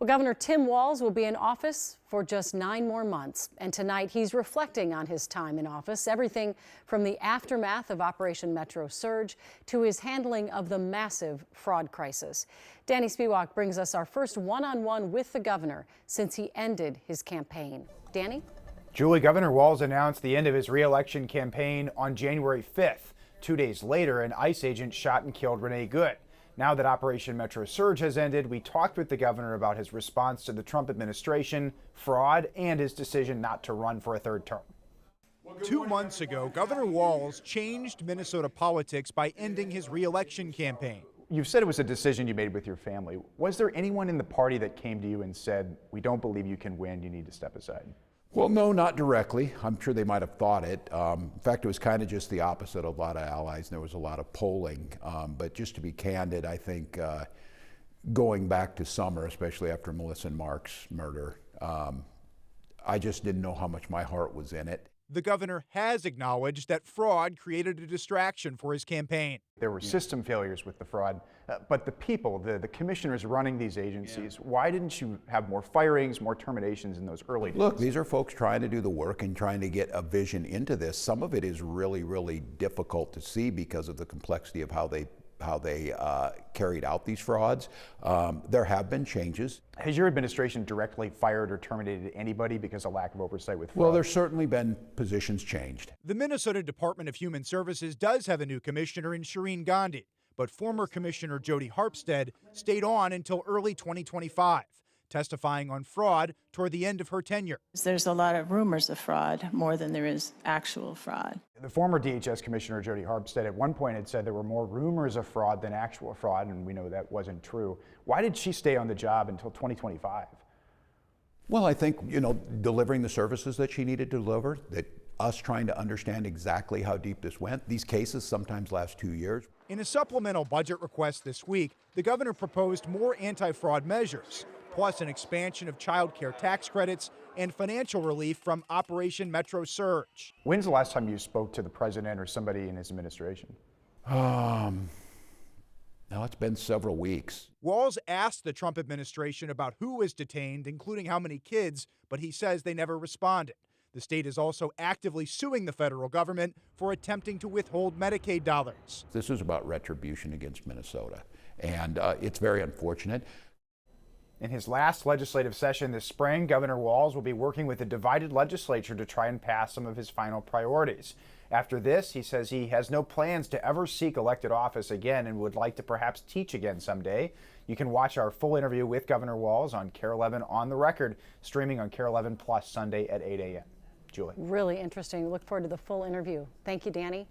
Well, Governor Tim Walz will be in office for just 9 more months. And tonight he's reflecting on his time in office, everything from the aftermath of Operation Metro Surge to his handling of the massive fraud crisis. Danny Spiewak brings us our first one-on-one with the governor since he ended his campaign. Danny? Julie, Governor Walz announced the end of his re-election campaign on January 5th. 2 days later, an ICE agent shot and killed Renee Good. Now that Operation Metro Surge has ended, we talked with the governor about his response to the Trump administration, fraud, and his decision not to run for a third term. 2 months ago, Governor Walz changed Minnesota politics by ending his re-election campaign. You've said it was a decision you made with your family. Was there anyone in the party that came to you and said, "We don't believe you can win, you need to step aside"? Well, no, not directly. I'm sure they might have thought it. In fact, it was kind of just the opposite of a lot of allies, and there was a lot of polling. But just to be candid, I think going back to summer, especially after Melissa and Mark's murder, I just didn't know how much my heart was in it. The governor has acknowledged that fraud created a distraction for his campaign. There were system failures with the fraud, but the people, the commissioners running these agencies, why didn't you have more firings, more terminations in those early days? Look, these are folks trying to do the work and trying to get a vision into this. Some of it is really, really difficult to see because of the complexity of how they carried out these frauds. There have been changes. Has your administration directly fired or terminated anybody because of lack of oversight with fraud? Well, there's certainly been positions changed. The Minnesota Department of Human Services does have a new commissioner in Shireen Gandhi, but former Commissioner Jody Harpstead stayed on until early 2025, testifying on fraud toward the end of her tenure. There's a lot of rumors of fraud more than there is actual fraud. The former DHS Commissioner Jody Harpstead at one point had said there were more rumors of fraud than actual fraud, and we know that wasn't true. Why did she stay on the job until 2025? Well, I think, delivering the services that she needed to deliver, that us trying to understand exactly how deep this went. These cases sometimes last 2 years. In a supplemental budget request this week, the governor proposed more anti-fraud measures, plus an expansion of child care tax credits and financial relief from Operation Metro Surge. When's the last time you spoke to the president or somebody in his administration? Now it's been several weeks. Walz asked the Trump administration about who was detained, including how many kids, but he says they never responded. The state is also actively suing the federal government for attempting to withhold Medicaid dollars. This is about retribution against Minnesota, and it's very unfortunate. In his last legislative session this spring, Governor Walz will be working with a divided legislature to try and pass some of his final priorities. After this, he says he has no plans to ever seek elected office again and would like to perhaps teach again someday. You can watch our full interview with Governor Walz on KARE 11 On the Record, streaming on KARE 11 Plus Sunday at 8 a.m. Julie. Really interesting. Look forward to the full interview. Thank you, Danny.